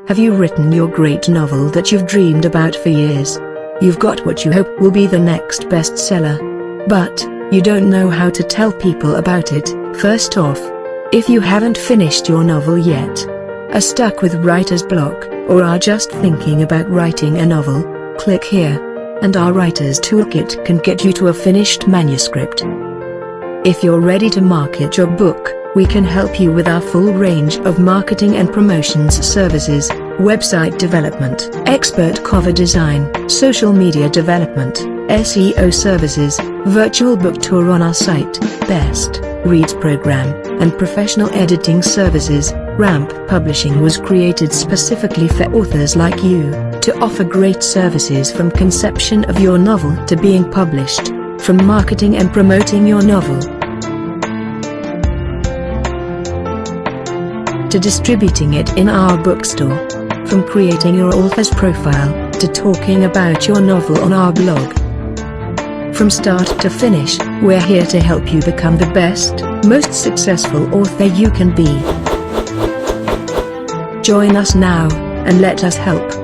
Have you written your great novel that you've dreamed about for years? You've got what you hope will be the next bestseller. But you don't know how to tell people about it. First off, if you haven't finished your novel yet, are stuck with writer's block, or are just thinking about writing a novel, click here, and our Writer's Toolkit can get you to a finished manuscript. If you're ready to market your book, we can help you with our full range of marketing and promotions services, website development, expert cover design, social media development, SEO services, virtual book tour on our site, best reads program, and professional editing services. Ramp Publishing was created specifically for authors like you, to offer great services from conception of your novel to being published, from marketing and promoting your novel, to distributing it in our bookstore, from creating your author's profile, to talking about your novel on our blog. From start to finish, we're here to help you become the best, most successful author you can be. Join us now, and let us help.